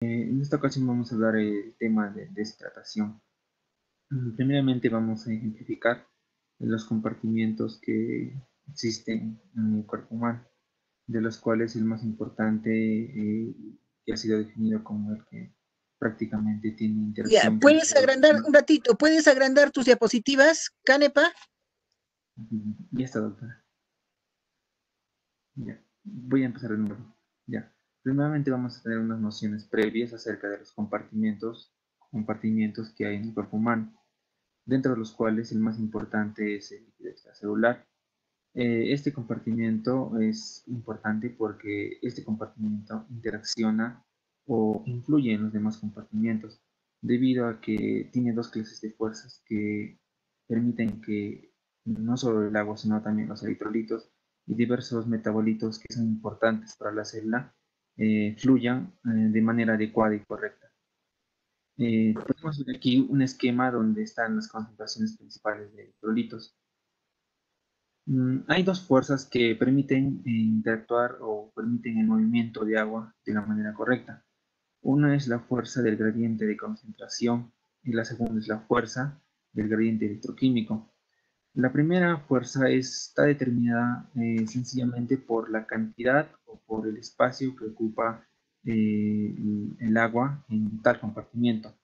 En esta ocasión vamos a hablar el tema de deshidratación. Primeramente vamos a ejemplificar los compartimientos que existen en el cuerpo humano, de los cuales el más importante que ha sido definido como el que prácticamente tiene Ya, interacción ¿puedes principal. agrandar un ratito? ¿Puedes agrandar tus diapositivas, Canepa? Ya está, doctora. Ya. Voy a empezar de nuevo. Ya. Primeramente vamos a tener unas nociones previas acerca de los compartimientos que hay en el cuerpo humano, dentro de los cuales el más importante es el líquido extracelular. Este compartimiento es importante porque este compartimiento interacciona o influye en los demás compartimientos, debido a que tiene dos clases de fuerzas que permiten que no solo el agua, sino también los electrolitos y diversos metabolitos que son importantes para la célula fluyan de manera adecuada y correcta. Podemos ver aquí un esquema donde están las concentraciones principales de electrolitos. Hay dos fuerzas que permiten interactuar o permiten el movimiento de agua de la manera correcta. Una es la fuerza del gradiente de concentración y la segunda es la fuerza del gradiente electroquímico. La primera fuerza está determinada sencillamente por la cantidad o por el espacio que ocupa el agua en tal compartimiento.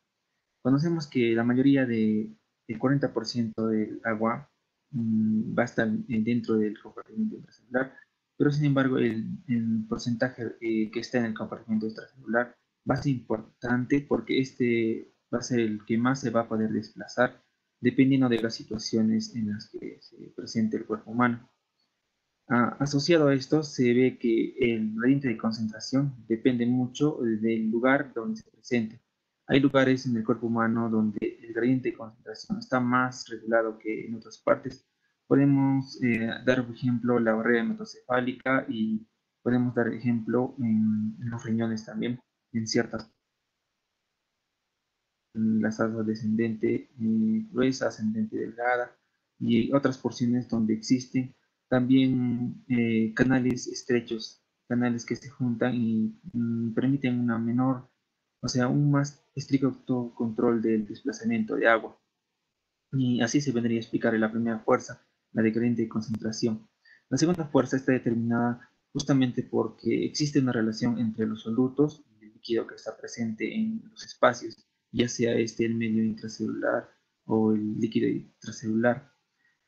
Conocemos que la mayoría el 40% del agua va a estar dentro del compartimento intracelular, pero sin embargo el porcentaje que está en el compartimento extracelular va a ser importante porque este va a ser el que más se va a poder desplazar dependiendo de las situaciones en las que se presente el cuerpo humano. Asociado a esto, se ve que el gradiente de concentración depende mucho del lugar donde se presente. Hay lugares en el cuerpo humano donde el gradiente de concentración está más regulado que en otras partes. Podemos dar, por ejemplo, la barrera hematocefálica y podemos dar ejemplo en los riñones también, en ciertas, en las asas descendente gruesa, ascendente delgada y otras porciones donde existen también canales estrechos, canales que se juntan y permiten una menor, o sea, un más estricto control del desplazamiento de agua. Y así se vendría a explicar la primera fuerza, la de gradiente de concentración. La segunda fuerza está determinada justamente porque existe una relación entre los solutos y el líquido que está presente en los espacios, ya sea este el medio intracelular o el líquido intracelular,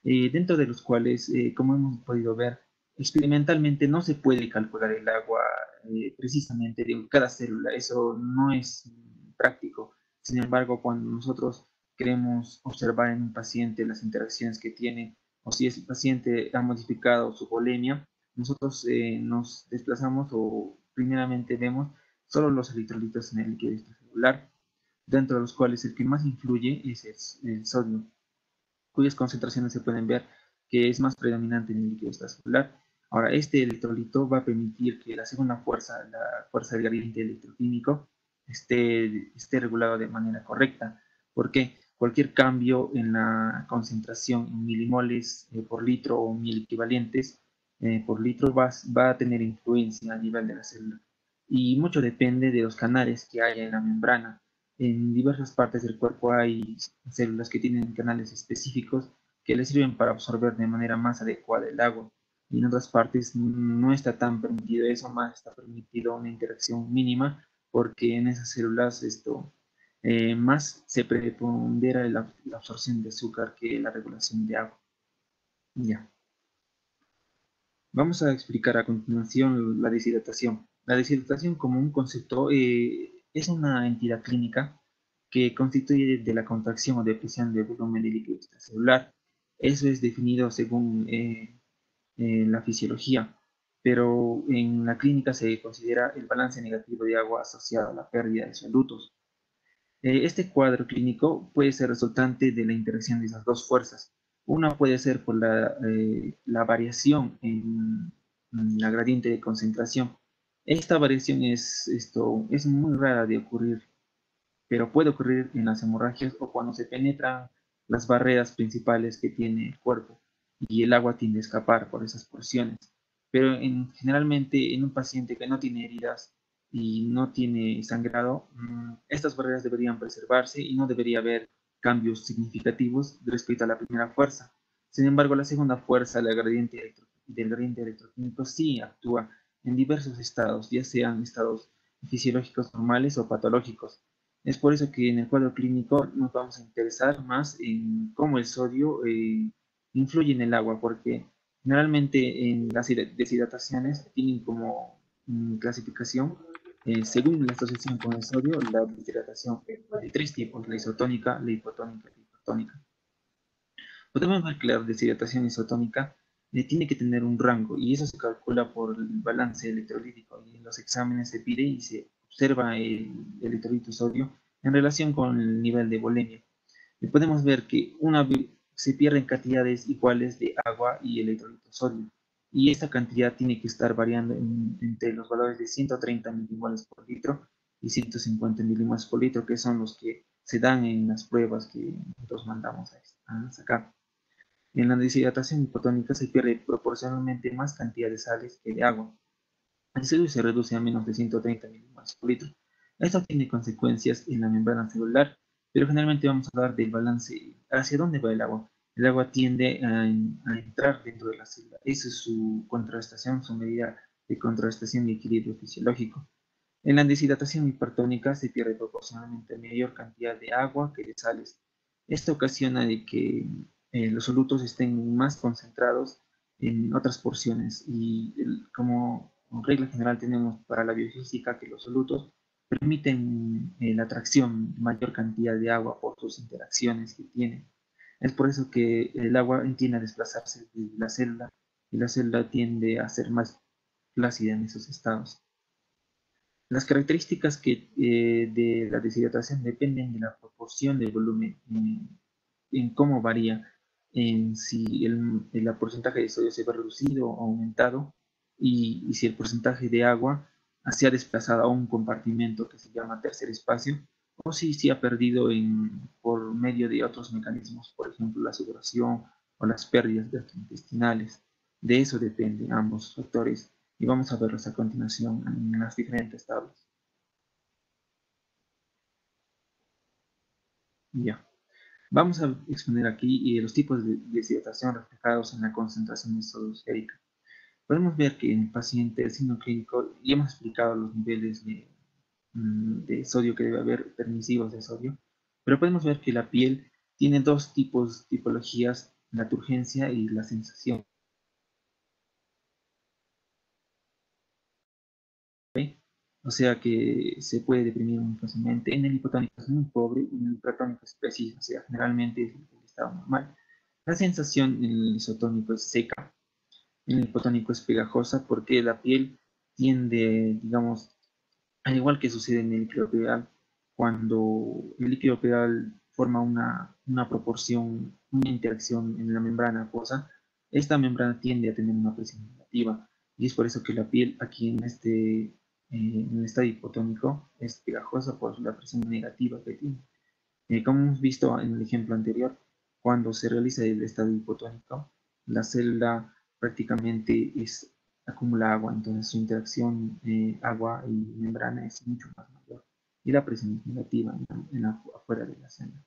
dentro de los cuales, como hemos podido ver, experimentalmente no se puede calcular el agua precisamente de cada célula, eso no es práctico. Sin embargo, cuando nosotros queremos observar en un paciente las interacciones que tiene, o si ese paciente ha modificado su volemia, nosotros nos desplazamos o primeramente vemos solo los electrolitos en el líquido extracelular, dentro de los cuales el que más influye es el sodio, cuyas concentraciones se pueden ver que es más predominante en el líquido extracelular. Ahora, este electrolito va a permitir que la segunda fuerza, la fuerza del gradiente electroquímico, esté regulado de manera correcta, porque cualquier cambio en la concentración en milimoles por litro o mil equivalentes por litro va a tener influencia a nivel de la célula. Y mucho depende de los canales que haya en la membrana. En diversas partes del cuerpo hay células que tienen canales específicos que les sirven para absorber de manera más adecuada el agua. Y en otras partes no está tan permitido eso, más está permitido una interacción mínima, porque en esas células más se prepondera la absorción de azúcar que la regulación de agua. Ya. Vamos a explicar a continuación la deshidratación. La deshidratación como un concepto es una entidad clínica que constituye de la contracción o depresión del volumen de líquido extracelular. Eso es definido según la fisiología, pero en la clínica se considera el balance negativo de agua asociado a la pérdida de solutos. Este cuadro clínico puede ser resultante de la interacción de esas dos fuerzas. Una puede ser por la variación en la gradiente de concentración. Esta variación es muy rara de ocurrir, pero puede ocurrir en las hemorragias o cuando se penetran las barreras principales que tiene el cuerpo y el agua tiende a escapar por esas porciones. Pero generalmente en un paciente que no tiene heridas y no tiene sangrado, estas barreras deberían preservarse y no debería haber cambios significativos respecto a la primera fuerza. Sin embargo, la segunda fuerza, del gradiente electroquímico, sí actúa en diversos estados, ya sean estados fisiológicos normales o patológicos. Es por eso que en el cuadro clínico nos vamos a interesar más en cómo el sodio influye en el agua, porque generalmente en las deshidrataciones tienen como clasificación, según la asociación con el sodio, la deshidratación de tres tipos: la isotónica, la hipotónica y la hipertónica. Podemos ver que la deshidratación isotónica tiene que tener un rango, y eso se calcula por el balance electrolítico, y en los exámenes se pide y se observa el electrolito sodio en relación con el nivel de volemia. Y podemos ver que se pierden cantidades iguales de agua y electrolito sodio, y esta cantidad tiene que estar variando entre los valores de 130 milimoles por litro y 150 milimoles por litro, que son los que se dan en las pruebas que nosotros mandamos a sacar. En la deshidratación hipotónica se pierde proporcionalmente más cantidad de sales que de agua. El sodio se reduce a menos de 130 milimoles por litro. Esto tiene consecuencias en la membrana celular, pero generalmente vamos a hablar del balance. ¿Hacia dónde va el agua? El agua tiende a entrar dentro de la célula. Esa es su contrarrestación, su medida de contrarrestación y equilibrio fisiológico. En la deshidratación hipertónica se pierde proporcionalmente mayor cantidad de agua que de sales. Esto ocasiona de que los solutos estén más concentrados en otras porciones, y como regla general tenemos para la biofísica que los solutos permiten la tracción de mayor cantidad de agua por sus interacciones que tienen. Es por eso que el agua tiende a desplazarse de la célula, y la célula tiende a ser más flácida en esos estados. Las características de la deshidratación dependen de la proporción del volumen, en cómo varía, en si el porcentaje de sodio se ve reducido o aumentado, y si el porcentaje de agua se ha desplazado a un compartimento que se llama tercer espacio, o si ha perdido por medio de otros mecanismos, por ejemplo la sudoración o las pérdidas gastrointestinales. De eso dependen ambos factores, y vamos a verlos a continuación en las diferentes tablas. Ya. Vamos a exponer aquí los tipos de deshidratación reflejados en la concentración de sodio esférica. Podemos ver que en el paciente el signo clínico, y hemos explicado los niveles de sodio que debe haber, permisivos de sodio, pero podemos ver que la piel tiene dos tipologías: la turgencia y la sensación. ¿Ve? O sea que se puede deprimir muy fácilmente. En el hipotónico es muy pobre y en el hipertónico es preciso, o sea, generalmente es el estado normal. La sensación en el isotónico es seca, en el hipotónico es pegajosa, porque la piel tiende, digamos, al igual que sucede en el líquido pedal, cuando el líquido pedal forma una proporción, una interacción en la membrana acuosa, esta membrana tiende a tener una presión negativa, y es por eso que la piel aquí en el estado hipotónico es pegajosa por la presión negativa que tiene. Como hemos visto en el ejemplo anterior, cuando se realiza el estado hipotónico, la célula prácticamente acumula agua, entonces su interacción agua y membrana es mucho más mayor, y la presión es negativa afuera de la célula.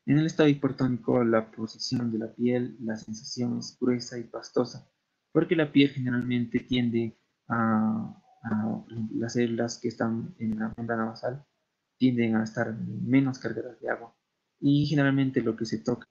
En el estado hipertónico, la posición de la piel, la sensación es gruesa y pastosa, porque la piel generalmente tiende por ejemplo, las células que están en la membrana basal tienden a estar menos cargadas de agua, y generalmente lo que se toca,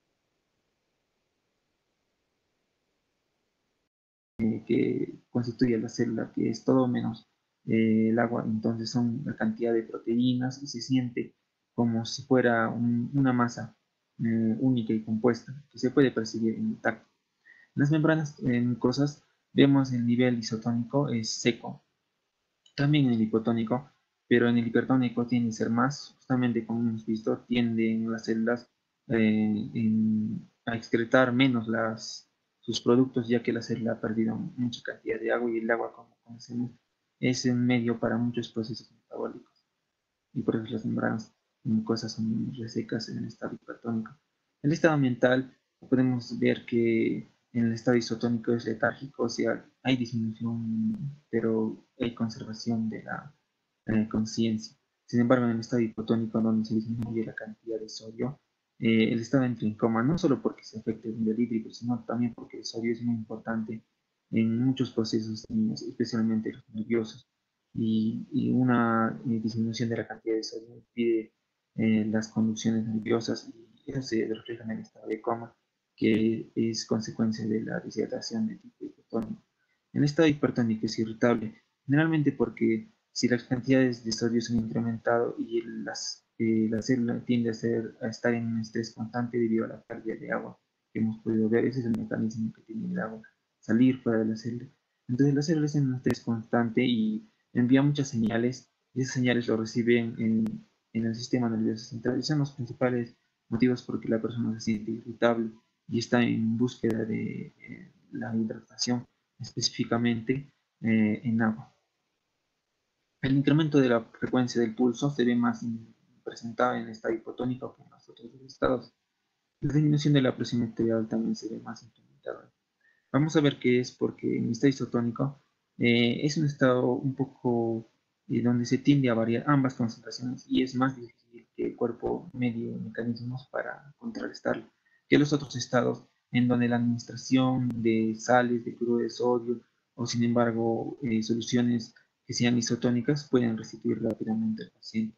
que constituye la célula, que es todo menos el agua, entonces son la cantidad de proteínas, y se siente como si fuera una masa única y compuesta que se puede percibir en el tacto. En las membranas mucosas vemos el nivel isotónico es seco, también en el hipotónico, pero en el hipertónico tiende a ser más, justamente como hemos visto, tienden las células a excretar menos sus productos, ya que la célula ha perdido mucha cantidad de agua, y el agua, como conocemos, es un medio para muchos procesos metabólicos, y por eso las membranas mucosas son resecas en el estado hipertónico. En el estado mental podemos ver que en el estado isotónico es letárgico, o sea, hay disminución, pero hay conservación conciencia. Sin embargo, en el estado hipotónico, donde se disminuye la cantidad de sodio, el estado entra en coma, no solo porque se afecte el nivel hídrico, sino también porque el sodio es muy importante en muchos procesos, especialmente los nerviosos, y una disminución de la cantidad de sodio impide las conducciones nerviosas y eso se refleja en el estado de coma, que es consecuencia de la deshidratación de tipo hipotónico. El estado hipertónico es irritable, generalmente porque si las cantidades de sodio se han incrementado y la célula tiende a estar en un estrés constante debido a la pérdida de agua que hemos podido ver, ese es el mecanismo que tiene el agua, salir fuera de la célula. Entonces la célula está en un estrés constante y envía muchas señales, y esas señales lo reciben en el sistema nervioso central. Y son los principales motivos por que la persona se siente irritable y está en búsqueda de la hidratación, específicamente en agua. El incremento de la frecuencia del pulso se ve más presentado en el estado hipotónico que en los otros estados. La disminución de la presión arterial también se ve más incrementada. Vamos a ver qué es, porque en el estado isotónico es un estado un poco donde se tiende a variar ambas concentraciones y es más difícil que el cuerpo medie mecanismos para contrarrestarlo que los otros estados en donde la administración de sales, de cloruro de sodio o sin embargo soluciones que sean isotónicas pueden restituir rápidamente al paciente.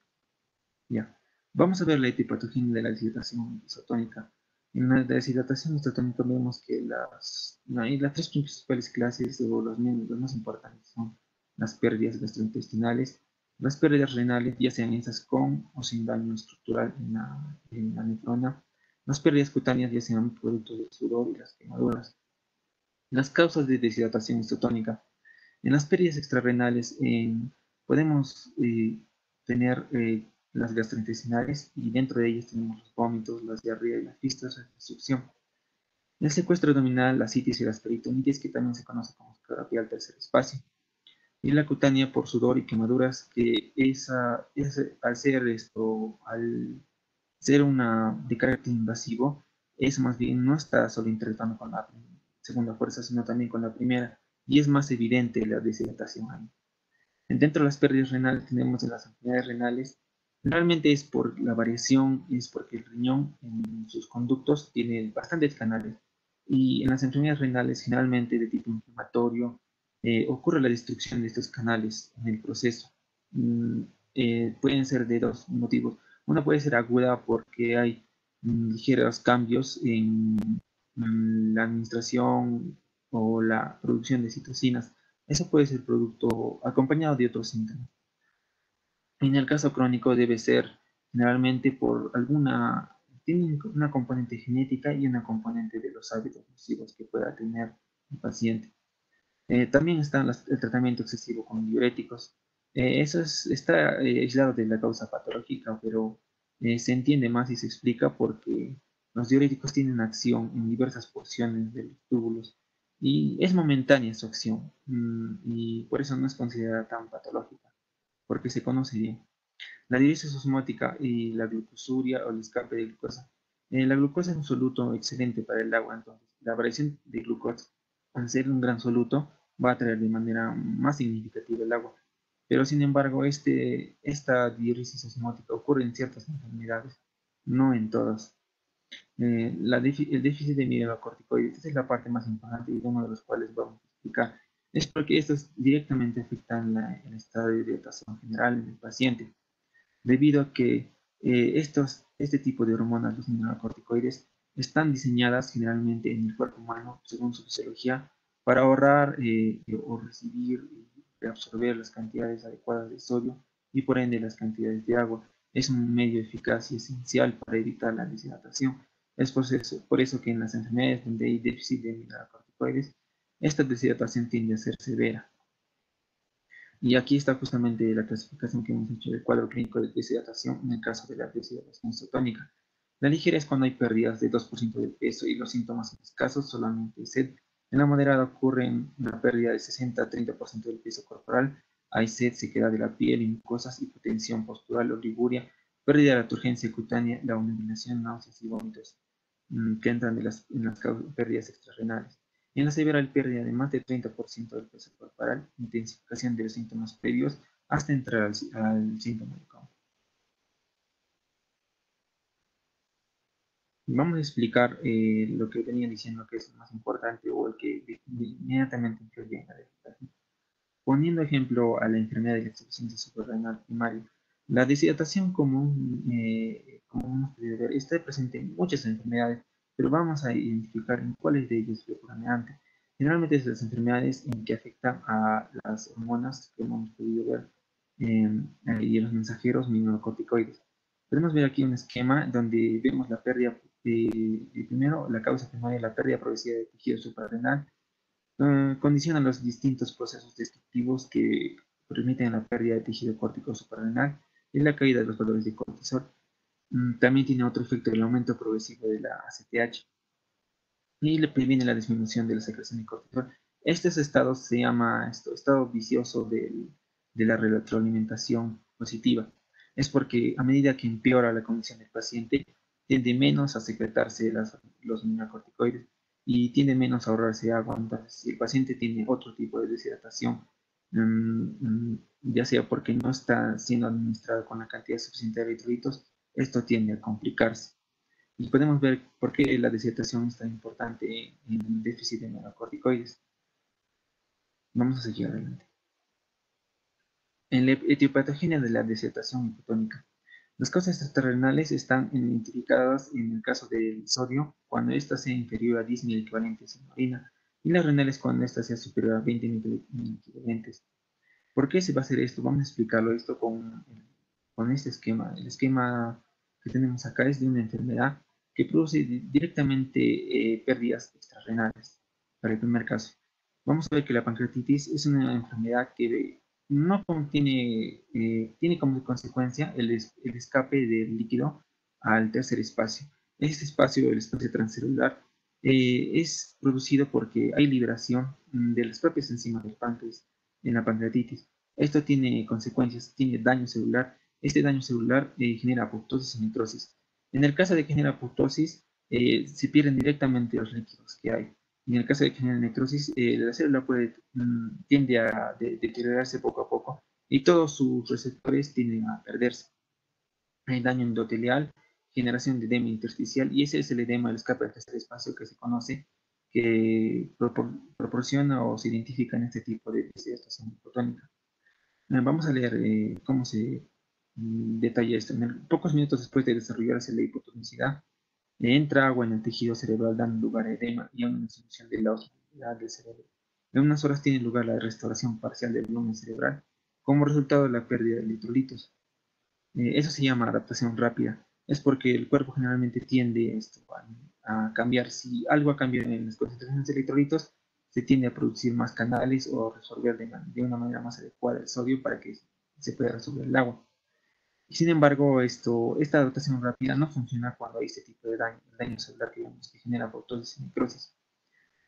Ya. Vamos a ver la etiopatogenia de la deshidratación isotónica. En la deshidratación isotónica vemos que las tres principales clases o los más importantes son las pérdidas gastrointestinales, las pérdidas renales, ya sean esas con o sin daño estructural en la nefrona, las pérdidas cutáneas, ya sean producto del sudor y las quemaduras. Las causas de deshidratación isotónica. En las pérdidas extrarrenales podemos tener las gastrointestinales y dentro de ellas tenemos los vómitos, las diarreas y las fistas de succión. El secuestro abdominal, la citis y las peritonitis, que también se conoce como esclerotia al tercer espacio. Y la cutánea por sudor y quemaduras, que al ser una de carácter invasivo, es más bien no está solo interactuando con la segunda fuerza, sino también con la primera, y es más evidente la deshidratación ahí. Dentro de las pérdidas renales tenemos en las enfermedades renales, realmente es por la variación, es porque el riñón en sus conductos tiene bastantes canales, y en las enfermedades renales generalmente de tipo inflamatorio ocurre la destrucción de estos canales en el proceso. Mm, Pueden ser de dos motivos. Una puede ser aguda porque hay ligeros cambios en la administración o la producción de citocinas. Eso puede ser producto acompañado de otros síntomas. En el caso crónico debe ser generalmente tiene una componente genética y una componente de los hábitos nocivos que pueda tener el paciente. También está el tratamiento excesivo con diuréticos. Está aislado de la causa patológica, pero se entiende más y se explica porque los diuréticos tienen acción en diversas porciones de los túbulos y es momentánea su acción, y por eso no es considerada tan patológica, porque se conoce bien. La diuresis osmótica y la glucosuria o el escape de glucosa. La glucosa es un soluto excelente para el agua, entonces la variación de glucosa, al ser un gran soluto, va a atraer de manera más significativa el agua. Pero sin embargo, esta diuresis osmótica ocurre en ciertas enfermedades, no en todas. El déficit de mineralocorticoides, esta es la parte más importante y uno de los cuales vamos a explicar. Es porque estos directamente afectan el estado de hidratación general del paciente debido a que este tipo de hormonas, los mineralocorticoides, están diseñadas generalmente en el cuerpo humano, según su fisiología, para ahorrar o recibir y absorber las cantidades adecuadas de sodio y por ende las cantidades de agua. Es un medio eficaz y esencial para evitar la deshidratación. Es por eso que en las enfermedades donde hay déficit de mineralocorticoides, esta deshidratación tiende a ser severa. Y aquí está justamente la clasificación que hemos hecho del cuadro clínico de deshidratación en el caso de la deshidratación isotónica. La ligera es cuando hay pérdidas de 2% del peso y los síntomas son escasos, solamente sed. En la moderada ocurre una pérdida de 60 a 30% del peso corporal, hay sed, sequedad de la piel y mucosas, hipotensión postural, oliguria, pérdida de la turgencia cutánea, la unificación, náuseas y vómitos que entran en las pérdidas extrarrenales. En la severa, el pérdida de más del 30% del peso corporal, intensificación de los síntomas previos hasta entrar al síntoma de coma. Vamos a explicar lo que venía diciendo que es lo más importante o el que inmediatamente influye en la deshidratación. Poniendo ejemplo a la enfermedad de la insuficiencia suprarrenal primaria, la deshidratación común, como hemos podido ver, está presente en muchas enfermedades, pero vamos a identificar en cuáles de ellas ocurre antes. Generalmente es las enfermedades en que afectan a las hormonas que hemos podido ver y a los mensajeros mineralocorticoides. Podemos ver aquí un esquema donde vemos la pérdida, primero la causa primaria, la pérdida progresiva de tejido suprarrenal, condiciona los distintos procesos destructivos que permiten la pérdida de tejido córtico suprarrenal y la caída de los valores de cortisol. También tiene otro efecto, el aumento progresivo de la ACTH y le previene la disminución de la secreción de cortisol. Estos estados se llama estado vicioso de la retroalimentación positiva. Es porque a medida que empeora la condición del paciente, tiende menos a secretarse los mineralocorticoides y tiende menos a ahorrarse agua. Entonces, si el paciente tiene otro tipo de deshidratación, ya sea porque no está siendo administrado con la cantidad suficiente de electrolitos, esto tiende a complicarse. Y podemos ver por qué la deshidratación es tan importante en el déficit de mineralocorticoides. Vamos a seguir adelante. En la etiopatogenia de la deshidratación hipotónica. Las causas extrarrenales están identificadas en el caso del sodio cuando ésta sea inferior a 10 mil equivalentes en orina y las renales cuando ésta sea superior a 20 mil equivalentes. ¿Por qué se va a hacer esto? Vamos a explicarlo esto con este esquema. El esquema que tenemos acá es de una enfermedad que produce directamente pérdidas extrarrenales. Para el primer caso, vamos a ver que la pancreatitis es una enfermedad que no contiene, tiene como consecuencia el escape del líquido al tercer espacio. Este espacio, el espacio transcelular, es producido porque hay liberación de las propias enzimas del páncreas en la pancreatitis. Esto tiene consecuencias, tiene daño celular. Este daño celular genera apoptosis y necrosis. En el caso de que genera apoptosis, se pierden directamente los líquidos que hay. En el caso de que genera necrosis, la célula tiende a deteriorarse poco a poco y todos sus receptores tienden a perderse. Hay daño endotelial, generación de edema intersticial, y ese es el edema del escape del tercer espacio que se conoce, que proporciona o se identifica en este tipo de deshidratación hipotónica. Vamos a leer cómo se detalla esto. Pocos minutos después de desarrollarse la hipotonicidad, entra agua en el tejido cerebral dando lugar a edema y a una disminución de la osmolaridad del cerebro. En unas horas tiene lugar la restauración parcial del volumen cerebral como resultado de la pérdida de electrolitos. Eso se llama adaptación rápida. Es porque el cuerpo generalmente tiende a cambiar. Si algo ha cambiado en las concentraciones de electrolitos, se tiende a producir más canales o resolver de una manera más adecuada el sodio para que se pueda resolver el agua. Y sin embargo, esta adaptación rápida no funciona cuando hay este tipo de daño celular que vemos que genera apoptosis y necrosis.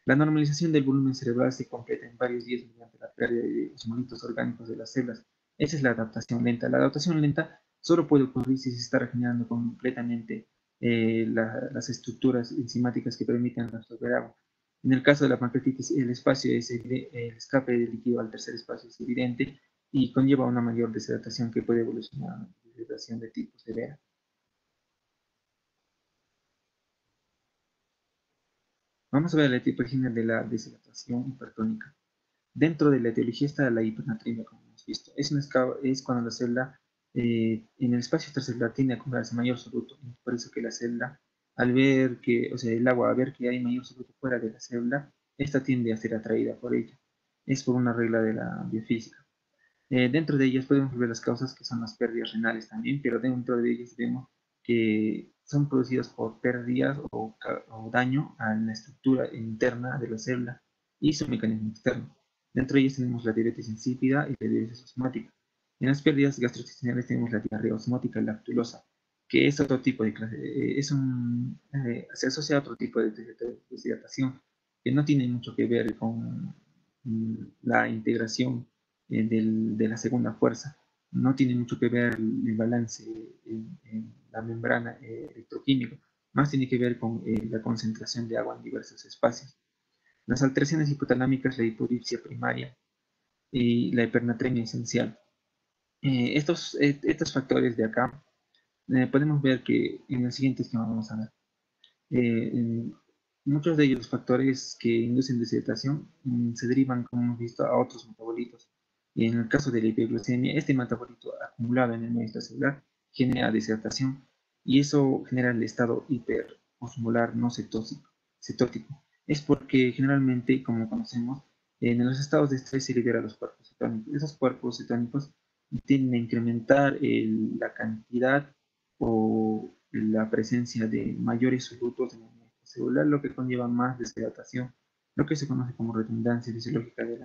La normalización del volumen cerebral se completa en varios días mediante la pérdida de osmolitos orgánicos de las células. Esa es la adaptación lenta. La adaptación lenta solo puede ocurrir si se está regenerando completamente las estructuras enzimáticas que permiten resolver agua. En el caso de la pancreatitis, el escape de líquido al tercer espacio es evidente y conlleva una mayor deshidratación que puede evolucionar a una deshidratación de tipo severa. Vamos a ver la etiología de la deshidratación hipertónica. Dentro de la etiología está la hipernatremia, como hemos visto. Es cuando la célula en el espacio extracelular tiende a acumularse mayor soluto. Por eso que la célula, al ver que, o sea, el agua, al ver que hay mayor soluto fuera de la célula, esta tiende a ser atraída por ella. Es por una regla de la biofísica. Dentro de ellas podemos ver las causas que son las pérdidas renales también, pero dentro de ellas vemos que son producidas por pérdidas o daño a la estructura interna de la célula y su mecanismo externo. Dentro de ellas tenemos la diabetes insípida y la diabetes osmótica. En las pérdidas gastrointestinales tenemos la diarrea osmótica y la lactulosa, que es otro tipo de clase, se asocia a otro tipo de deshidratación que no tiene mucho que ver con la integración de la segunda fuerza. No tiene mucho que ver el balance en la membrana electroquímico, más tiene que ver con la concentración de agua en diversos espacios. Las alteraciones hipotalámicas, la hipodipsia primaria y la hipernatremia esencial. Estos factores de acá, podemos ver que en el siguiente esquema vamos a ver. Muchos de ellos factores que inducen deshidratación se derivan, como hemos visto, a otros metabolitos. Y en el caso de la hiperglucemia, este metabolito acumulado en el medio extracelular genera deshidratación y eso genera el estado hiperosmolar no cetótico. Es porque generalmente, como conocemos, en los estados de estrés se liberan los cuerpos cetónicos. Esos cuerpos cetónicos tienden a incrementar la cantidad o la presencia de mayores solutos en el medio celular, lo que conlleva más deshidratación, lo que se conoce como redundancia fisiológica de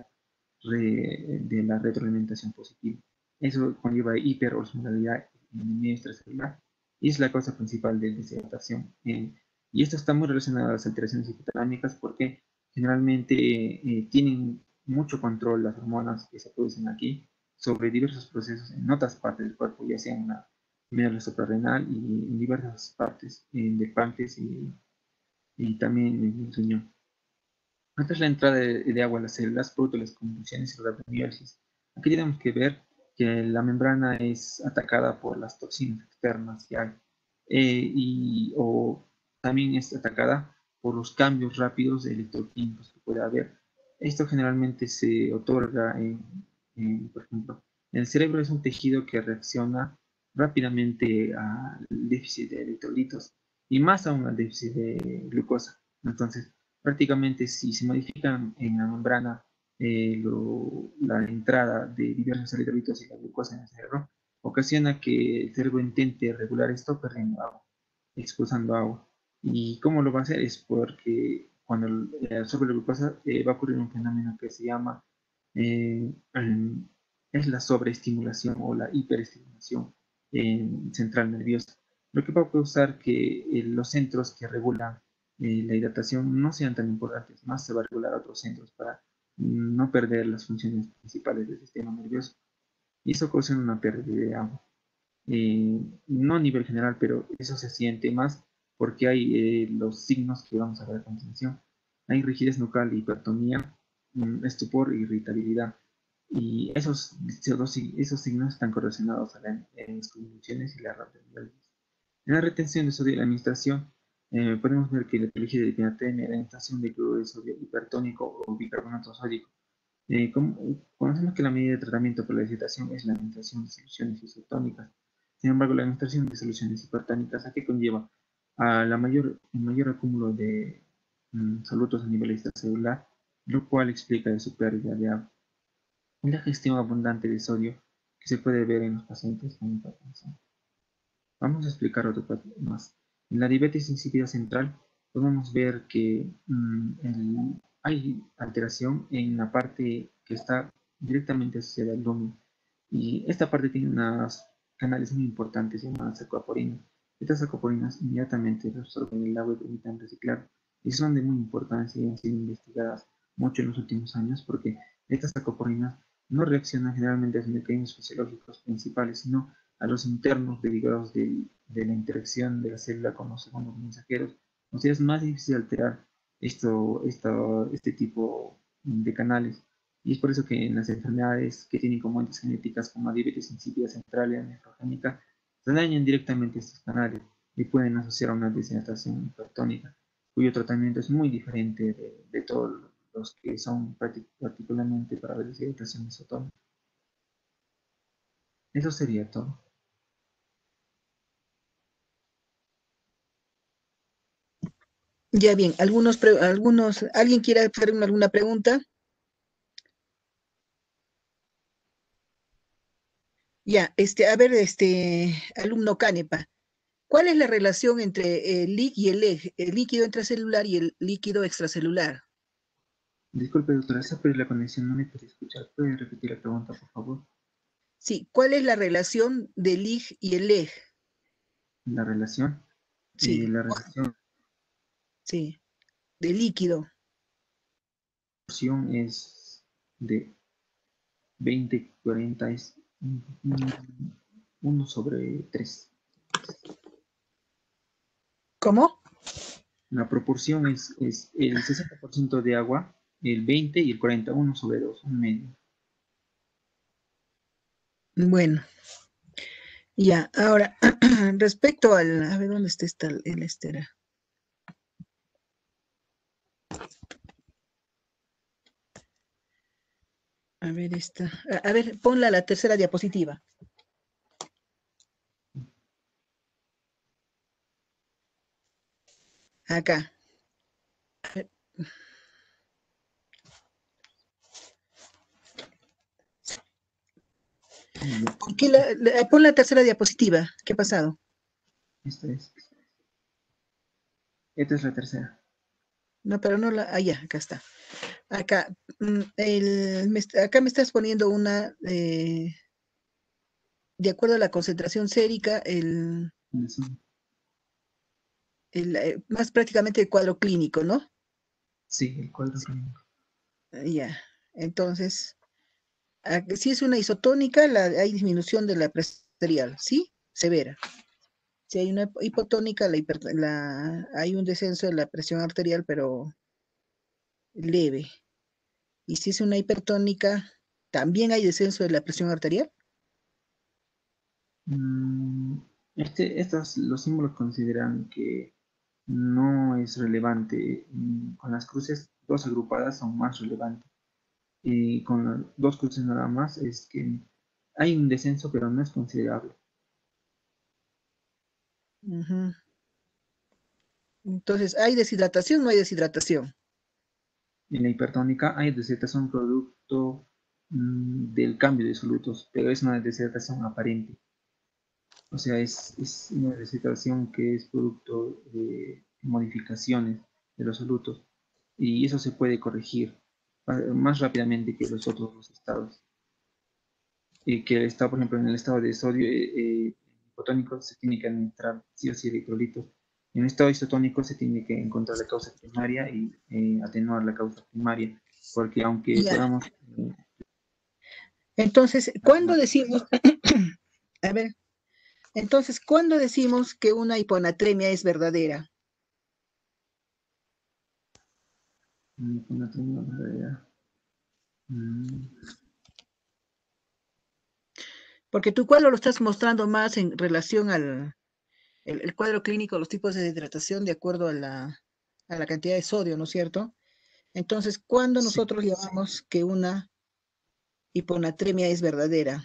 la retroalimentación positiva. Eso conlleva hiperosmolaridad en el medio extracelular y es la causa principal de deshidratación. Y esto está muy relacionado a las alteraciones hipotalámicas porque generalmente tienen mucho control las hormonas que se producen aquí sobre diversos procesos en otras partes del cuerpo, ya sea en la médula suprarrenal y en diversas partes del páncreas y también en el riñón. Esta es la entrada de agua a las células, producto de las convulsiones y la rhabdomiólisis. Aquí tenemos que ver que la membrana es atacada por las toxinas externas que hay, o también es atacada por los cambios rápidos electroquímicos que puede haber. Esto generalmente se otorga por ejemplo, el cerebro es un tejido que reacciona rápidamente al déficit de electrolitos y más aún al déficit de glucosa. Entonces, prácticamente si se modifican en la membrana la entrada de diversos electrolitos y la glucosa en el cerebro, ocasiona que el cerebro intente regular esto perdiendo agua, expulsando agua. ¿Y cómo lo va a hacer? Es porque cuando absorbe la glucosa va a ocurrir un fenómeno que se llama eh, es la sobreestimulación o la hiperestimulación central nerviosa, lo que va a causar que los centros que regulan la hidratación no sean tan importantes, más se va a regular a otros centros para no perder las funciones principales del sistema nervioso. Y eso causa una pérdida de agua. No a nivel general, pero eso se siente más porque hay los signos que vamos a ver a continuación. Hay rigidez nucal, hipertonía, estupor e irritabilidad. Y esos signos están correlacionados a las convulsiones y la rhabdomiólisis. En la retención de sodio y la administración, podemos ver que la etiología de hipertermia, la administración de cloruro de sodio hipertónico o bicarbonato sódico. Conocemos que la medida de tratamiento por la deshidratación es la administración de soluciones isotónicas. Sin embargo, la administración de soluciones hipertónicas, ¿a qué conlleva? A el mayor acúmulo de solutos a nivel extracelular, lo cual explica su pérdida de agua. Y la gestión abundante de sodio que se puede ver en los pacientes con hipertensión. Vamos a explicar otro más. En la diabetes insípida central podemos ver que hay alteración en la parte que está directamente asociada al lumen. Y esta parte tiene unos canales muy importantes llamadas aquaporinas. Estas aquaporinas inmediatamente absorben el agua y permiten reciclar. Y son de muy importancia y han sido investigadas mucho en los últimos años porque estas aquaporinas no reaccionan generalmente a los mecanismos fisiológicos principales, sino a los internos derivados de la interacción de la célula con los segundos mensajeros. O sea, es más difícil alterar este tipo de canales. Y es por eso que en las enfermedades que tienen componentes genéticas como la diabetes insípida central y la nefrogénica, se dañan directamente estos canales y pueden asociar a una deshidratación hipertónica, cuyo tratamiento es muy diferente de todos los que son particularmente para la deshidratación isotónica. Eso sería todo. Ya bien, ¿alguien quiere hacer alguna pregunta? Ya, a ver, alumno Canepa, ¿cuál es la relación entre el LIC y el líquido intracelular y el líquido extracelular? Disculpe, doctora, se perdió la conexión, no me puede escuchar. ¿Puede repetir la pregunta, por favor? Sí, ¿cuál es la relación del LIG y el EG? La relación. Sí, La relación sí, de líquido. es de 20-40, es 1/3. ¿Cómo? La proporción es el 60% de agua, el 20 y el 40, 1/2, un medio. 1/2. Bueno, ya, ahora, respecto al, a ver, ¿dónde está el estera? A ver, esta, a ver, ponla la tercera diapositiva. Acá. ¿Por qué pon la tercera diapositiva? ¿Qué ha pasado? Esta es. Esta es la tercera. No, pero no la. Ah, ya, acá está. Acá, acá me estás poniendo una, de acuerdo a la concentración sérica, más prácticamente el cuadro clínico, ¿no? Sí, el cuadro clínico. Ya, entonces, si es una isotónica, hay disminución de la presión arterial, ¿sí? Severa. Si hay una hipotónica, hay un descenso de la presión arterial, pero leve. Y si es una hipertónica, ¿también hay descenso de la presión arterial? Mm, los símbolos consideran que no es relevante. Con las cruces, dos agrupadas son más relevantes. Y con las dos cruces nada más es que hay un descenso, pero no es considerable. Ujú. Entonces, ¿hay deshidratación o no hay deshidratación? En la hipertónica hay deshidratación producto del cambio de solutos, pero es una deshidratación aparente. O sea, es una deshidratación que es producto de modificaciones de los solutos y eso se puede corregir más rápidamente que los otros dos estados. Y que el estado, por ejemplo, en el estado de sodio hipotónico se tiene que administrar sí o sí electrolitos. En el estado isotónico se tiene que encontrar la causa primaria y atenuar la causa primaria, porque aunque Ya. podamos... Entonces, ¿cuándo decimos, a ver, entonces, ¿cuándo decimos que una hiponatremia es verdadera? Porque tu cuadro lo estás mostrando más en relación al el cuadro clínico, los tipos de hidratación de acuerdo a la cantidad de sodio, ¿no es cierto? Entonces, ¿cuándo Sí. nosotros llamamos que una hiponatremia es verdadera?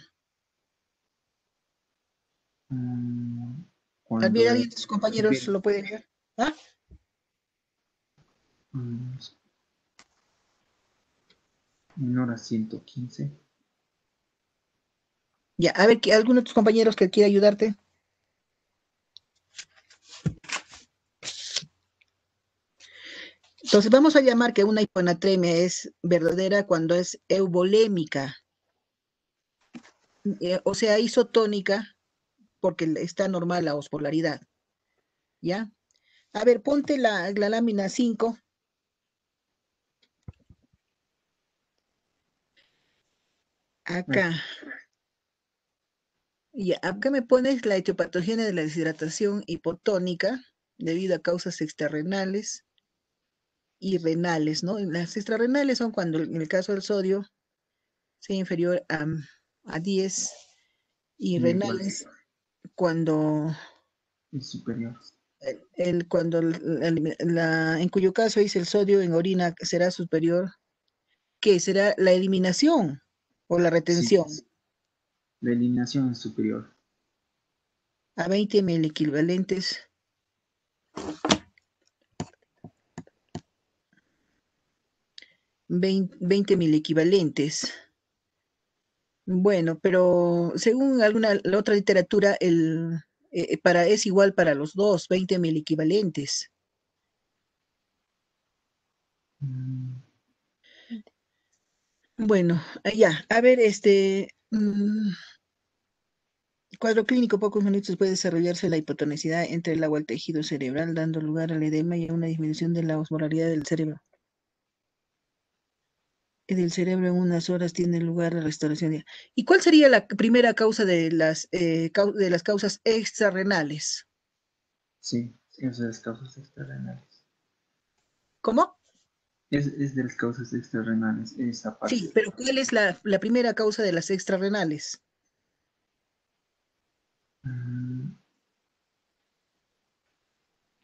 Mm, ¿Alguien cuando de tus compañeros supera lo puede ver? ¿Ah? mm, menor a 115. Ya, a ver, ¿alguno de tus compañeros que quiera ayudarte? Entonces, vamos a llamar que una hiponatremia es verdadera cuando es eubolémica, o sea, isotónica, porque está normal la osmolaridad, ¿ya? A ver, ponte la lámina 5 Ahí acá. está. Y acá me pones la etiopatogenia de la deshidratación hipotónica debido a causas extrarrenales y renales, ¿no? Las extrarrenales son cuando en el caso del sodio sea inferior a 10 y Y igual renales cuando es superior. en cuyo caso dice el sodio en orina será superior, ¿qué será la eliminación o la Sí, retención? la eliminación es superior. A 20 mil equivalentes, 20 mil equivalentes. Bueno, pero según la otra literatura, es igual para los dos, 20 mil equivalentes. Mm, Bueno, ya, a ver, cuadro clínico, pocos minutos puede desarrollarse la hipotonicidad entre el agua al tejido cerebral, dando lugar al edema y a una disminución de la osmolaridad del cerebro. Y del cerebro en unas horas tiene lugar la restauración. ¿Y cuál sería la primera causa de las causas extrarrenales? sí, es de las causas extrarrenales. ¿Cómo? Es de las causas extrarrenales, esa parte. Sí, pero ¿cuál es la primera causa de las extrarrenales? Mm,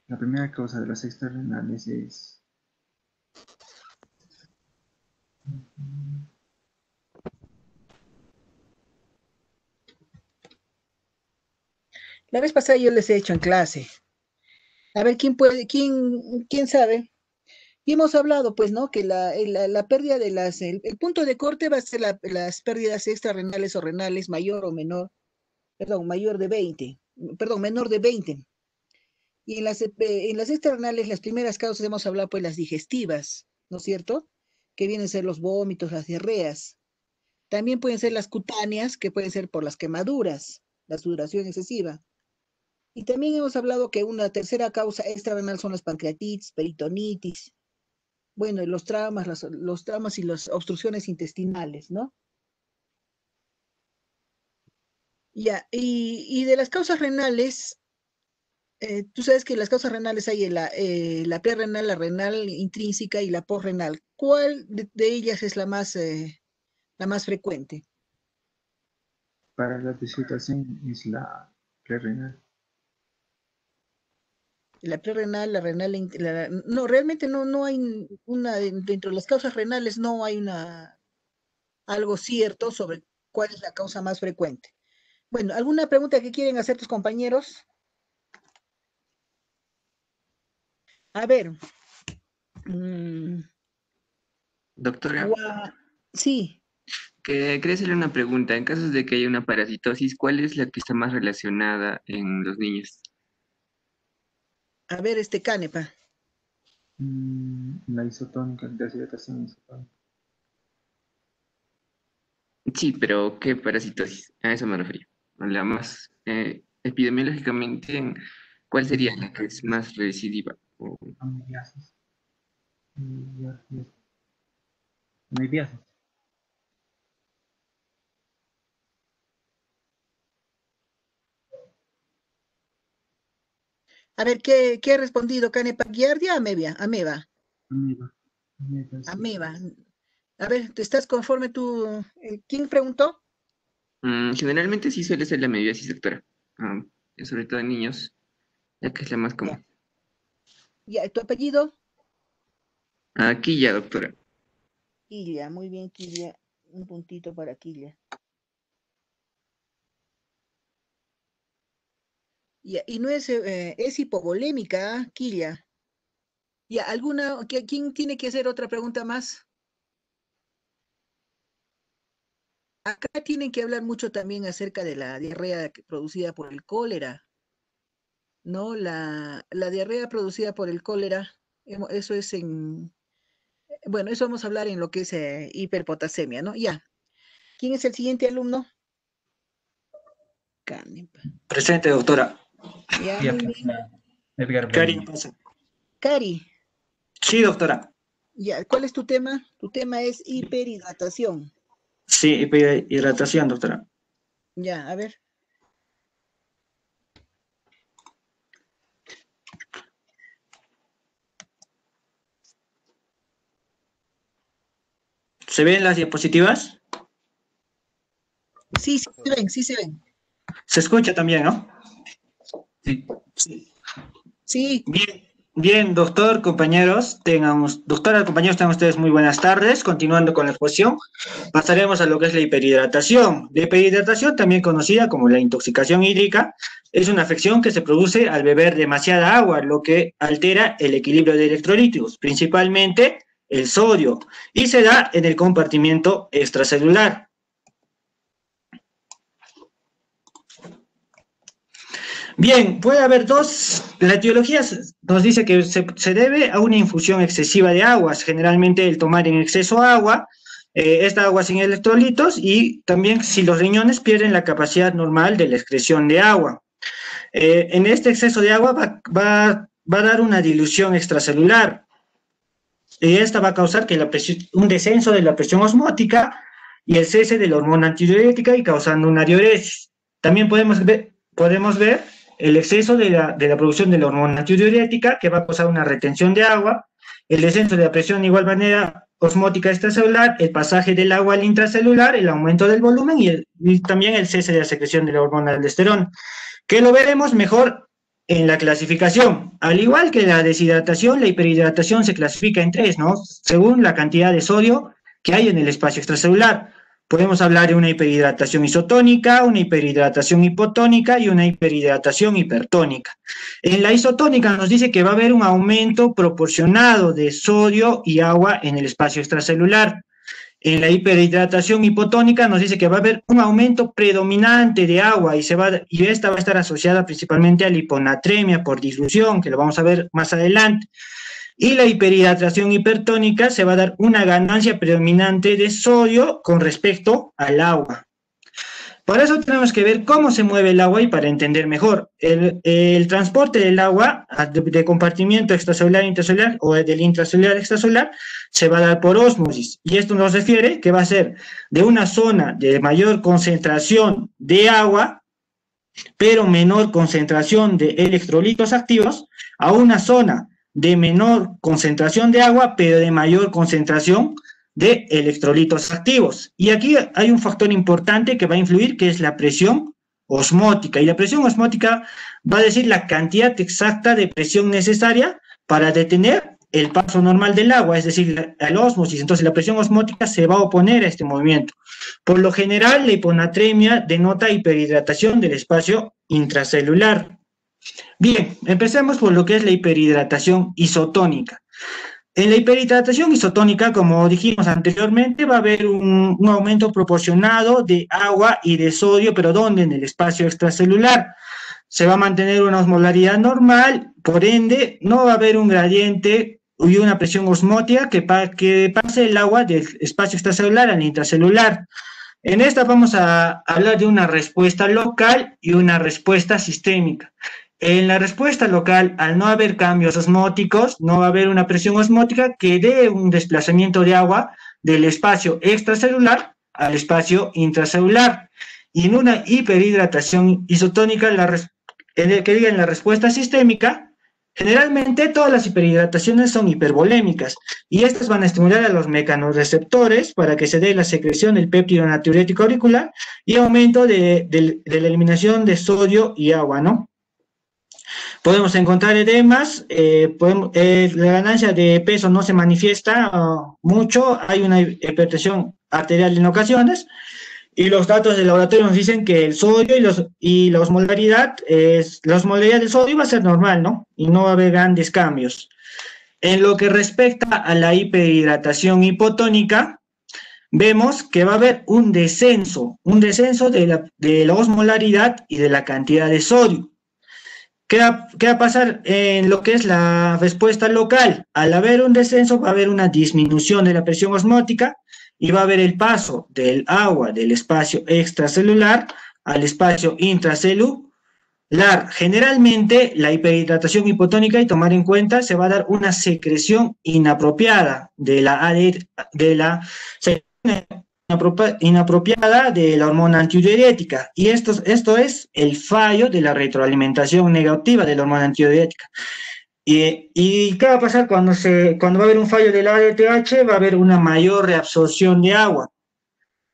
La primera causa de las extrarrenales es La vez pasada yo les he hecho en clase. A ver, quién sabe? Y hemos hablado, pues, ¿no? Que la pérdida de el punto de corte va a ser las pérdidas extrarrenales o renales mayor o menor, perdón, mayor de 20, perdón, menor de 20. Y en las externales, las primeras causas hemos hablado, pues, las digestivas, ¿no es cierto? Que vienen a ser los vómitos, las diarreas. También pueden ser las cutáneas, que pueden ser por las quemaduras, la sudoración excesiva. Y también hemos hablado que una tercera causa extrarenal son las pancreatitis, peritonitis, bueno, y los traumas y las obstrucciones intestinales, ¿no? Ya, y de las causas renales, tú sabes que las causas renales hay la prerrenal, la renal intrínseca y la posrenal. ¿Cuál de ellas es la más frecuente? para la deshidratación es la prerrenal. La prerrenal, la renal, no, realmente no hay dentro de las causas renales no hay algo cierto sobre cuál es la causa más frecuente. Bueno, ¿alguna pregunta que quieren hacer tus compañeros? A ver, mm, Doctora, sí, quería hacerle una pregunta. En casos de que haya una parasitosis, ¿cuál es la que está más relacionada en los niños? a ver, Canepa. La isotónica, deshidratación isotónica. Sí, pero ¿qué parasitosis? A eso me refería. La más epidemiológicamente, ¿cuál sería la que es más recidiva? Amibiasis. Amibiasis. A ver, ¿qué ha respondido Canepa? ¿Giardia o ameba? Amiba. Amiba, sí. Ameba. A ver, ¿te estás conforme tú? ¿Quién preguntó? Generalmente sí suele ser la amibiasis, doctora. Sobre todo en niños, ya que es la más Ya. común. Ya, ¿tu apellido? Aquí ya, doctora. Quilla, muy bien, Quilla. Un puntito para Quilla. Ya, y no es hipovolémica, Quilla. Ya, ¿quién tiene que hacer otra pregunta más? Acá tienen que hablar mucho también acerca de la diarrea producida por el cólera, ¿no? La diarrea producida por el cólera, eso es bueno, eso vamos a hablar en lo que es hiperpotasemia, ¿no? Ya. ¿Quién es el siguiente alumno? Canepa. Presente, doctora. Ya, Ya muy bien. pasa Edgar Cari, Bonilla. pasa. Cari, Sí, doctora. ya, ¿cuál es tu tema? Tu tema es hiperhidratación. Sí, hidratación, doctora. Ya, a ver. ¿Se ven las diapositivas? Sí, sí se ven, sí se ven. Se escucha también, ¿no? Sí. Sí. Sí, Bien, doctora, compañeros, tengan ustedes muy buenas tardes. Continuando con la exposición, pasaremos a lo que es la hiperhidratación. La hiperhidratación, también conocida como la intoxicación hídrica, es una afección que se produce al beber demasiada agua, lo que altera el equilibrio de electrolitos, principalmente el sodio, y se da en el compartimiento extracelular. Bien, puede haber la etiología nos dice que se debe a una infusión excesiva de aguas, generalmente el tomar en exceso agua, esta agua sin electrolitos, y también si los riñones pierden la capacidad normal de la excreción de agua. En este exceso de agua va a dar una dilución extracelular, y esta va a causar que un descenso de la presión osmótica y el cese de la hormona antidiurética y causando una diuresis. También podemos ver el exceso de la producción de la hormona antidiurética, que va a causar una retención de agua, el descenso de la presión de igual manera osmótica extracelular, el pasaje del agua al intracelular, el aumento del volumen y también el cese de la secreción de la hormona aldosterona. que lo veremos mejor en la clasificación. Al igual que la deshidratación, la hiperhidratación se clasifica en 3, ¿no? Según la cantidad de sodio que hay en el espacio extracelular. Podemos hablar de una hiperhidratación isotónica, una hiperhidratación hipotónica y una hiperhidratación hipertónica. En la isotónica nos dice que va a haber un aumento proporcionado de sodio y agua en el espacio extracelular. En la hiperhidratación hipotónica nos dice que va a haber un aumento predominante de agua y esta va a estar asociada principalmente a la hiponatremia por dilución, que lo vamos a ver más adelante. Y la hiperhidratación hipertónica se va a dar una ganancia predominante de sodio con respecto al agua. Para eso tenemos que ver cómo se mueve el agua y para entender mejor. El transporte del agua de compartimiento extracelular e intracelular o del intracelular extracelular se va a dar por ósmosis. Y esto nos refiere que va a ser de una zona de mayor concentración de agua, pero menor concentración de electrolitos activos, a una zona de menor concentración de agua, pero de mayor concentración de electrolitos activos. Y aquí hay un factor importante que va a influir, que es la presión osmótica. Y la presión osmótica va a decir la cantidad exacta de presión necesaria para detener el paso normal del agua, es decir, la ósmosis. Entonces la presión osmótica se va a oponer a este movimiento. Por lo general, la hiponatremia denota hiperhidratación del espacio intracelular. Bien, empecemos por lo que es la hiperhidratación isotónica. En la hiperhidratación isotónica, como dijimos anteriormente, va a haber un aumento proporcionado de agua y de sodio, pero ¿dónde? En el espacio extracelular. Se va a mantener una osmolaridad normal, por ende, no va a haber un gradiente y una presión osmótica que pase el agua del espacio extracelular al intracelular. En esta vamos a hablar de una respuesta local y una respuesta sistémica. En la respuesta local, al no haber cambios osmóticos, no va a haber una presión osmótica que dé un desplazamiento de agua del espacio extracelular al espacio intracelular. Y en una hiperhidratación isotónica, en la respuesta sistémica, generalmente todas las hiperhidrataciones son hipervolémicas y estas van a estimular a los mecanorreceptores para que se dé la secreción del péptido natriurético auricular y aumento de la eliminación de sodio y agua, ¿no? Podemos encontrar edemas, la ganancia de peso no se manifiesta mucho, hay una hipertensión arterial en ocasiones, y los datos del laboratorio nos dicen que el sodio y la osmolaridad del sodio va a ser normal, ¿no? Y no va a haber grandes cambios. En lo que respecta a la hiperhidratación hipotónica, vemos que va a haber un descenso de la osmolaridad y de la cantidad de sodio. ¿Qué va a pasar en lo que es la respuesta local? Al haber un descenso va a haber una disminución de la presión osmótica y va a haber el paso del agua del espacio extracelular al espacio intracelular. Generalmente la hiperhidratación hipotónica, y tomar en cuenta, se va a dar una secreción inapropiada de la hormona antidiurética, y esto es el fallo de la retroalimentación negativa de la hormona antidiurética. ¿Y qué va a pasar cuando va a haber un fallo del ADTH? Va a haber una mayor reabsorción de agua,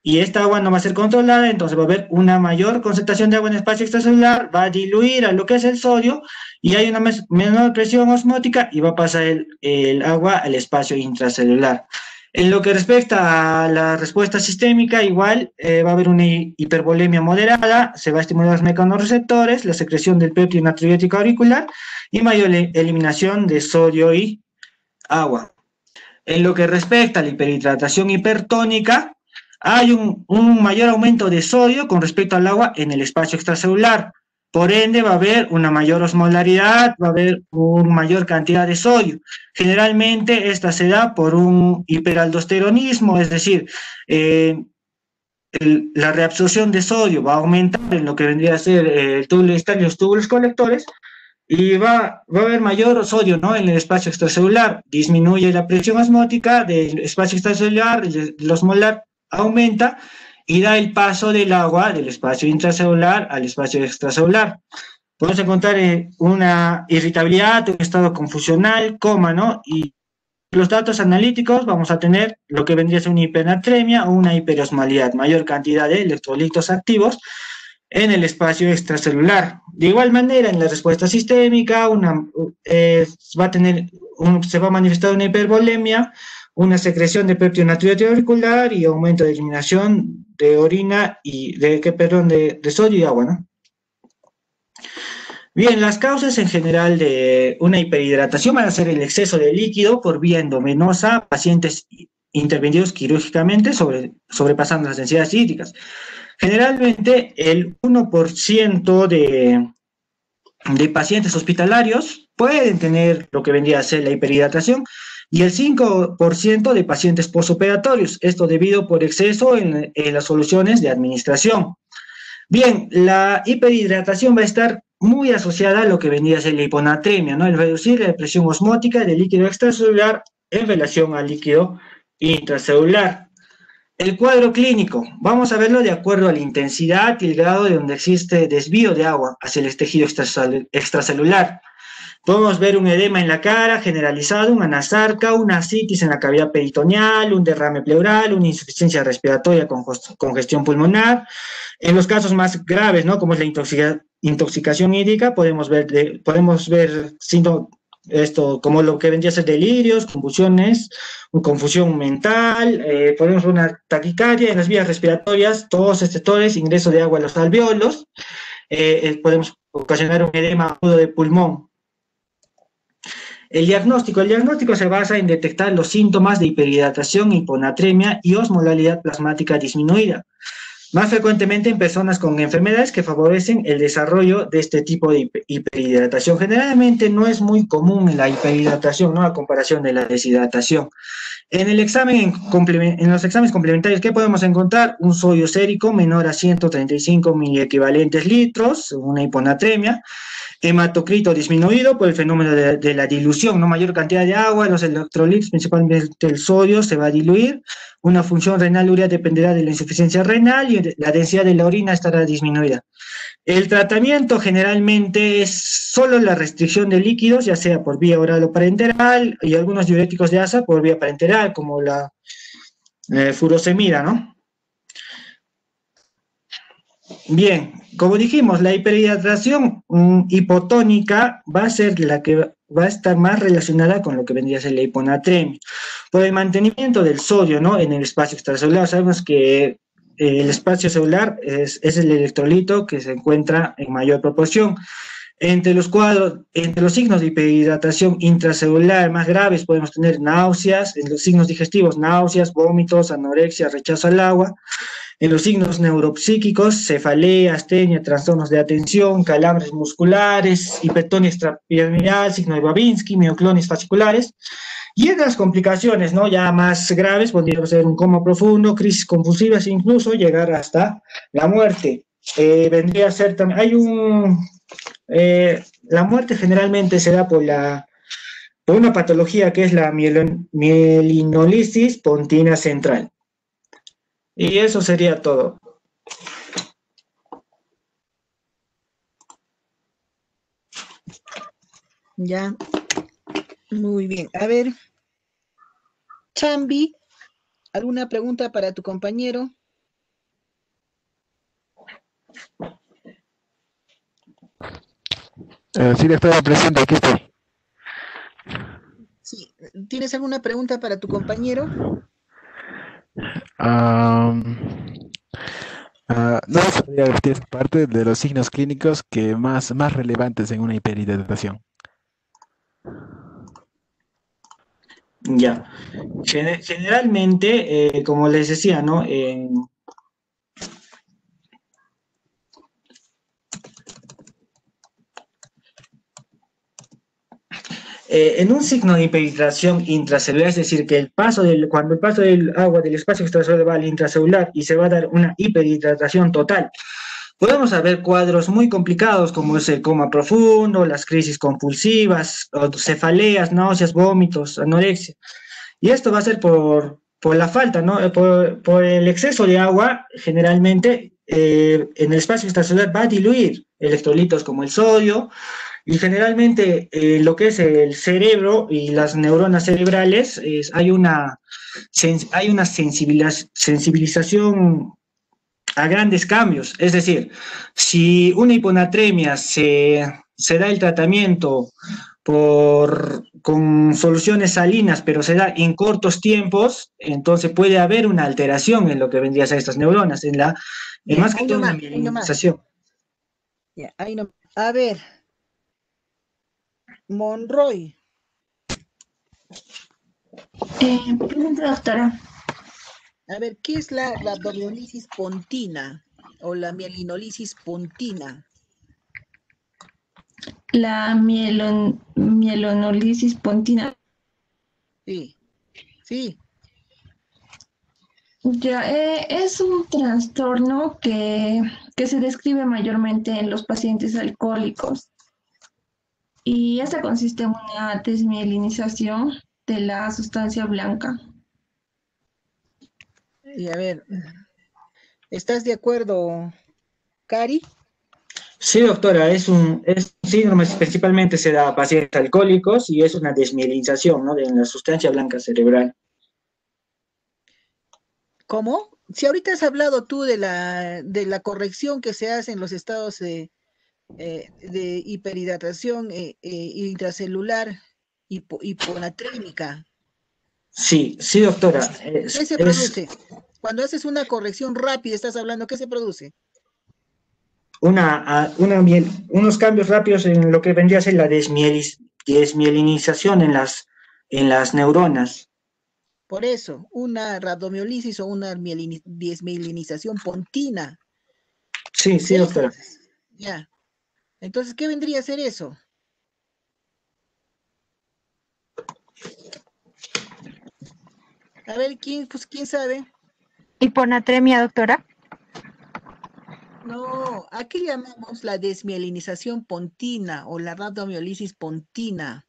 y esta agua no va a ser controlada, entonces va a haber una mayor concentración de agua en el espacio extracelular, va a diluir a lo que es el sodio, y hay una menor presión osmótica, y va a pasar el agua al espacio intracelular. En lo que respecta a la respuesta sistémica, igual va a haber una hipervolemia moderada, se va a estimular los mecanorreceptores, la secreción del péptido natriurético auricular y mayor eliminación de sodio y agua. En lo que respecta a la hiperhidratación hipertónica, hay un mayor aumento de sodio con respecto al agua en el espacio extracelular. Por ende, va a haber una mayor osmolaridad, va a haber una mayor cantidad de sodio. Generalmente, esta se da por un hiperaldosteronismo, es decir, la reabsorción de sodio va a aumentar en lo que vendría a ser el túbulo distal y los túbulos colectores, y va a haber mayor sodio, ¿no?, en el espacio extracelular. Disminuye la presión osmótica del espacio extracelular, el osmolar aumenta, y da el paso del agua del espacio intracelular al espacio extracelular. Podemos encontrar una irritabilidad, un estado confusional, coma, ¿no? Y los datos analíticos vamos a tener lo que vendría a ser una hipernatremia o una hiperosmolidad, mayor cantidad de electrolitos activos, en el espacio extracelular. De igual manera, en la respuesta sistémica, se va a manifestar una hipervolemia, una secreción de péptido natriúrico auricular y aumento de eliminación de orina y de sodio y agua, ¿no? Bien, las causas en general de una hiperhidratación van a ser el exceso de líquido por vía endovenosa, pacientes intervenidos quirúrgicamente sobrepasando las densidades hídricas. Generalmente el 1% de pacientes hospitalarios pueden tener lo que vendría a ser la hiperhidratación y el 5% de pacientes postoperatorios, esto debido por exceso en las soluciones de administración. Bien, la hiperhidratación va a estar muy asociada a lo que vendría a ser la hiponatremia, ¿no? El reducir la presión osmótica del líquido extracelular en relación al líquido intracelular. El cuadro clínico, vamos a verlo de acuerdo a la intensidad y el grado de donde existe desvío de agua hacia el tejido extracelular. Podemos ver un edema en la cara generalizado, una anasarca, una ascitis en la cavidad peritoneal, un derrame pleural, una insuficiencia respiratoria con congestión pulmonar. En los casos más graves, ¿no? Como es la intoxicación hídrica, podemos ver como lo que vendría a ser delirios, confusiones, confusión mental, podemos ver una taquicardia en las vías respiratorias, tos, estertores, ingreso de agua a los alvéolos, podemos ocasionar un edema agudo de pulmón. El diagnóstico se basa en detectar los síntomas de hiperhidratación, hiponatremia y osmolaridad plasmática disminuida, más frecuentemente en personas con enfermedades que favorecen el desarrollo de este tipo de hiperhidratación. Generalmente no es muy común la hiperhidratación, ¿no? A comparación de la deshidratación. En los exámenes complementarios, ¿qué podemos encontrar? Un sodio sérico menor a 135 miliequivalentes litros, una hiponatremia, hematocrito disminuido por el fenómeno de la dilución, ¿no? Mayor cantidad de agua, los electrolitos, principalmente el sodio, se va a diluir, una función renal urea dependerá de la insuficiencia renal y la densidad de la orina estará disminuida. El tratamiento generalmente es solo la restricción de líquidos, ya sea por vía oral o parenteral, y algunos diuréticos de asa por vía parenteral, como la furosemida, ¿no? Bien, como dijimos, la hiperhidratación hipotónica va a ser la que va a estar más relacionada con lo que vendría a ser la hiponatremia. Por el mantenimiento del sodio, ¿no? En el espacio extracelular, sabemos que el espacio celular es el electrolito que se encuentra en mayor proporción. Entre los signos de hiperhidratación intracelular más graves podemos tener náuseas, en los signos digestivos, náuseas, vómitos, anorexia, rechazo al agua. En los signos neuropsíquicos, cefalea, astenia, trastornos de atención, calambres musculares, hipertonía extrapiramidal, signo de Babinski, mioclonias fasciculares. Y en las complicaciones, ¿no? Ya más graves, podría ser un coma profundo, crisis convulsivas, incluso llegar hasta la muerte. Vendría a ser también, la muerte generalmente se da por una patología que es la mielinolisis pontina central. Y eso sería todo. Ya, muy bien. A ver, Chambi, ¿alguna pregunta para tu compañero? Sí, le estaba presente, aquí estoy. Sí, ¿tienes alguna pregunta para tu compañero? No sabría repetir esa parte de los signos clínicos que más relevantes en una hiperhidratación. Ya. Generalmente, como les decía, ¿no? En un signo de hiperhidratación intracelular, es decir, que cuando el paso del agua del espacio extracelular va al intracelular y se va a dar una hiperhidratación total, podemos ver cuadros muy complicados como es el coma profundo, las crisis compulsivas, cefaleas, náuseas, vómitos, anorexia. Y esto va a ser por la falta, ¿no? Por el exceso de agua, generalmente en el espacio extracelular va a diluir electrolitos como el sodio, y generalmente lo que es el cerebro y las neuronas cerebrales, hay una sensibilización a grandes cambios. Es decir, si una hiponatremia se da el tratamiento con soluciones salinas, pero se da en cortos tiempos, entonces puede haber una alteración en lo que vendría a ser estas neuronas, Ya, más que ahí todo una nomás, ahí nomás. mielinización. Ya, ahí nomás. A ver, Monroy. Pregunta, doctora. A ver, ¿qué es la rhabdomiolisis pontina o la mielinolisis pontina? La mielonolisis pontina. Sí, sí. Ya, es un trastorno que se describe mayormente en los pacientes alcohólicos y esta consiste en una desmielinización de la sustancia blanca. Y a ver, ¿estás de acuerdo, Cari? Sí, doctora, es un síndrome, principalmente se da a pacientes alcohólicos y es una desmielinización, ¿no?, de la sustancia blanca cerebral. ¿Cómo? Si ahorita has hablado tú de la corrección que se hace en los estados de hiperhidratación intracelular hiponatrémica. Sí, sí, doctora. ¿Qué se produce? Cuando haces una corrección rápida, estás hablando, ¿qué se produce? Unos cambios rápidos en lo que vendría a ser la desmielinización en las neuronas. Por eso, una rhabdomiolisis o una desmielinización pontina. Sí, sí, doctora. Ya. Entonces, ¿qué vendría a ser eso? A ver, ¿quién sabe? Hiponatremia, doctora. No, aquí llamamos la desmielinización pontina o la rhabdomiolisis pontina.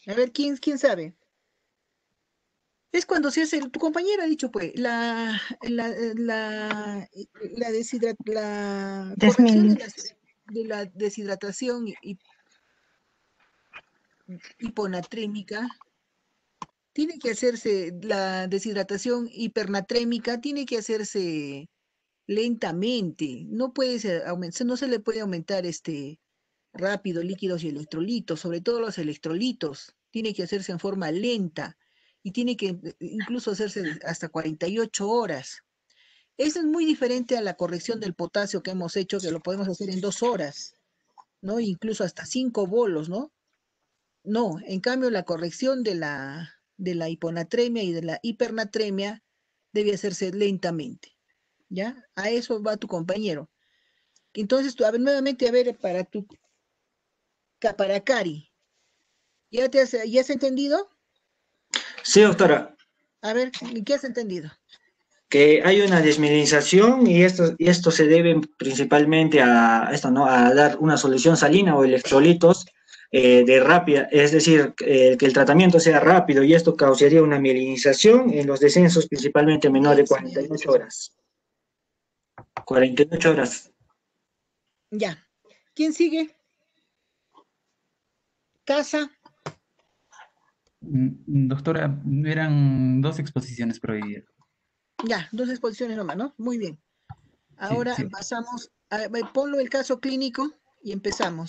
A ver, ¿quién sabe? Es cuando se hace, tu compañera ha dicho, pues, la corrección de la deshidratación hiponatrémica. Tiene que hacerse, la deshidratación hipernatrémica tiene que hacerse lentamente. No no se le puede aumentar rápido líquidos y electrolitos, sobre todo los electrolitos. Tiene que hacerse en forma lenta y tiene que incluso hacerse hasta 48 horas. Eso es muy diferente a la corrección del potasio que hemos hecho, que lo podemos hacer en 2 horas, ¿no? Incluso hasta 5 bolos, ¿no? No, en cambio la corrección de la hiponatremia y de la hipernatremia debe hacerse lentamente, ¿ya? A eso va tu compañero. Entonces, a ver, nuevamente, a ver, para Cari, ¿ya has entendido? Sí, doctora. A ver, ¿qué has entendido? Que hay una desmielinización y esto se debe principalmente a esto, ¿no?, a dar una solución salina o electrolitos de rápida, es decir, que el tratamiento sea rápido y esto causaría una mielinización en los descensos principalmente menores de 48 horas. 48 horas. Ya. ¿Quién sigue? Casa. Doctora, eran 2 exposiciones prohibidas. Ya, 2 exposiciones nomás, ¿no? Muy bien. Ahora Sí. pasamos, ponlo el caso clínico y empezamos.